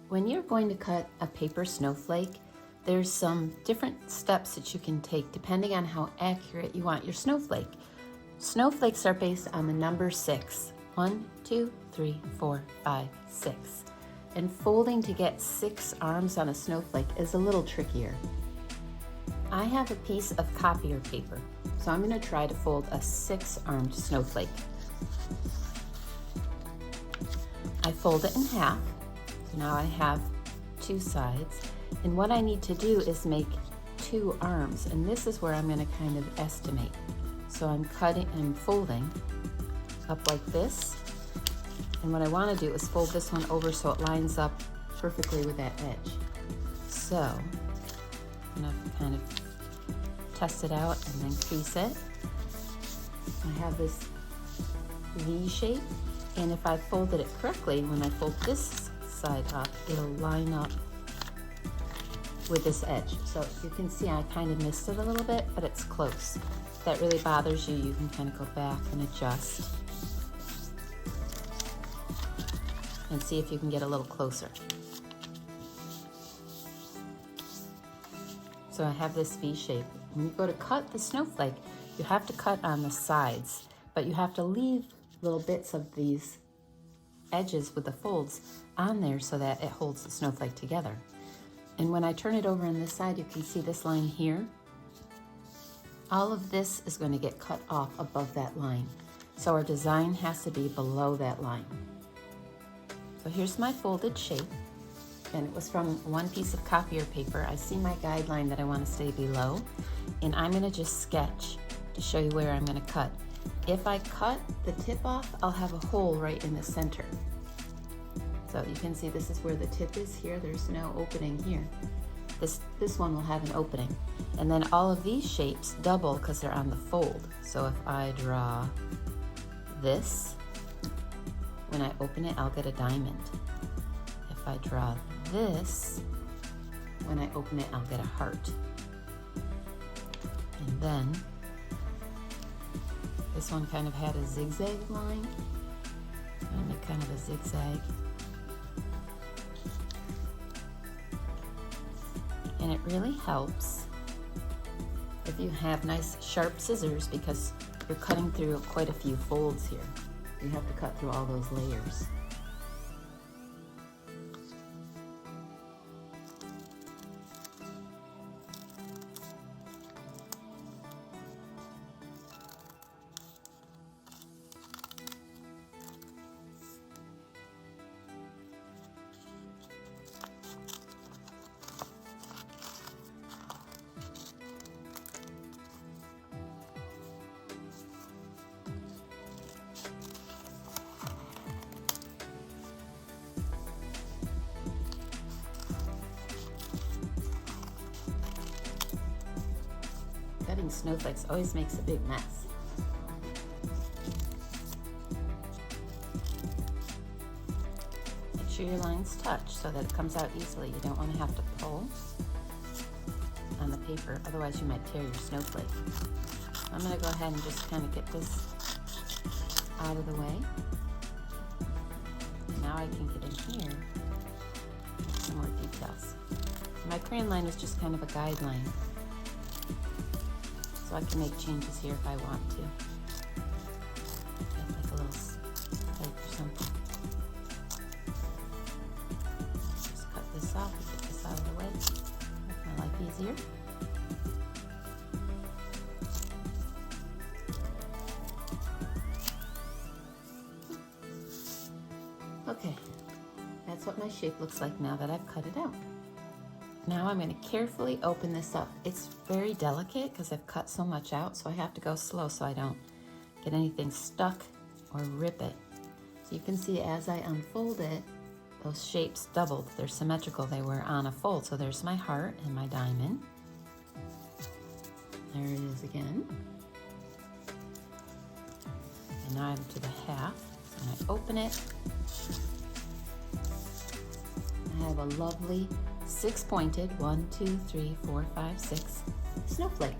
When you're going to cut a paper snowflake, there's some different steps that you can take depending on how accurate you want your snowflake. Snowflakes are based on the number 6. 1, 2, 3, 4, 5, 6. And folding to get 6 arms on a snowflake is a little trickier. I have a piece of copier paper, so I'm going to try to fold a 6-armed snowflake. I fold it in half, so now I have 2 sides, and what I need to do is make 2 arms, and this is where I'm going to kind of estimate. So I'm folding up like this, and what I want to do is fold this one over so it lines up perfectly with that edge. So I'm going to kind of test it out and then crease it. I have this V shape, and if I folded it correctly, when I fold this side up, it'll line up with this edge. So you can see I kind of missed it a little bit, but it's close. If that really bothers you, you can kind of go back and adjust and see if you can get a little closer. So I have this V shape. When you go to cut the snowflake, you have to cut on the sides, but you have to leave little bits of these edges with the folds on there so that it holds the snowflake together. And when I turn it over on this side, you can see this line here. All of this is going to get cut off above that line. So our design has to be below that line. So here's my folded shape, and it was from one piece of copier paper. I see my guideline that I want to stay below, and I'm going to just sketch to show you where I'm going to cut. If I cut the tip off, I'll have a hole right in the center. So you can see this is where the tip is here. There's no opening here. This one will have an opening. And then all of these shapes double because they're on the fold. So if I draw this, when I open it, I'll get a diamond. If I draw this, when I open it, I'll get a heart. And then this one kind of had a zigzag line. I'm gonna make kind of a zigzag. And it really helps if you have nice sharp scissors because you're cutting through quite a few folds here. You have to cut through all those layers. Cutting snowflakes always makes a big mess. Make sure your lines touch so that it comes out easily. You don't want to have to pull on the paper, otherwise you might tear your snowflake. I'm going to go ahead and just kind of get this out of the way. And now I can get in here and some more details. My crayon line is just kind of a guideline, so I can make changes here if I want to. Like a little spike or something. Just cut this off and get this out of the way. Make my life easier. Okay, that's what my shape looks like now that I've cut it out. Now I'm going to carefully open this up. It's very delicate because I've cut so much out, so I have to go slow so I don't get anything stuck or rip it. So you can see as I unfold it, those shapes doubled. They're symmetrical. They were on a fold. So there's my heart and my diamond. There it is again. And now I'm to the half. So when I open it, I have a lovely 6-pointed 1, 2, 3, 4, 5, 6 snowflake.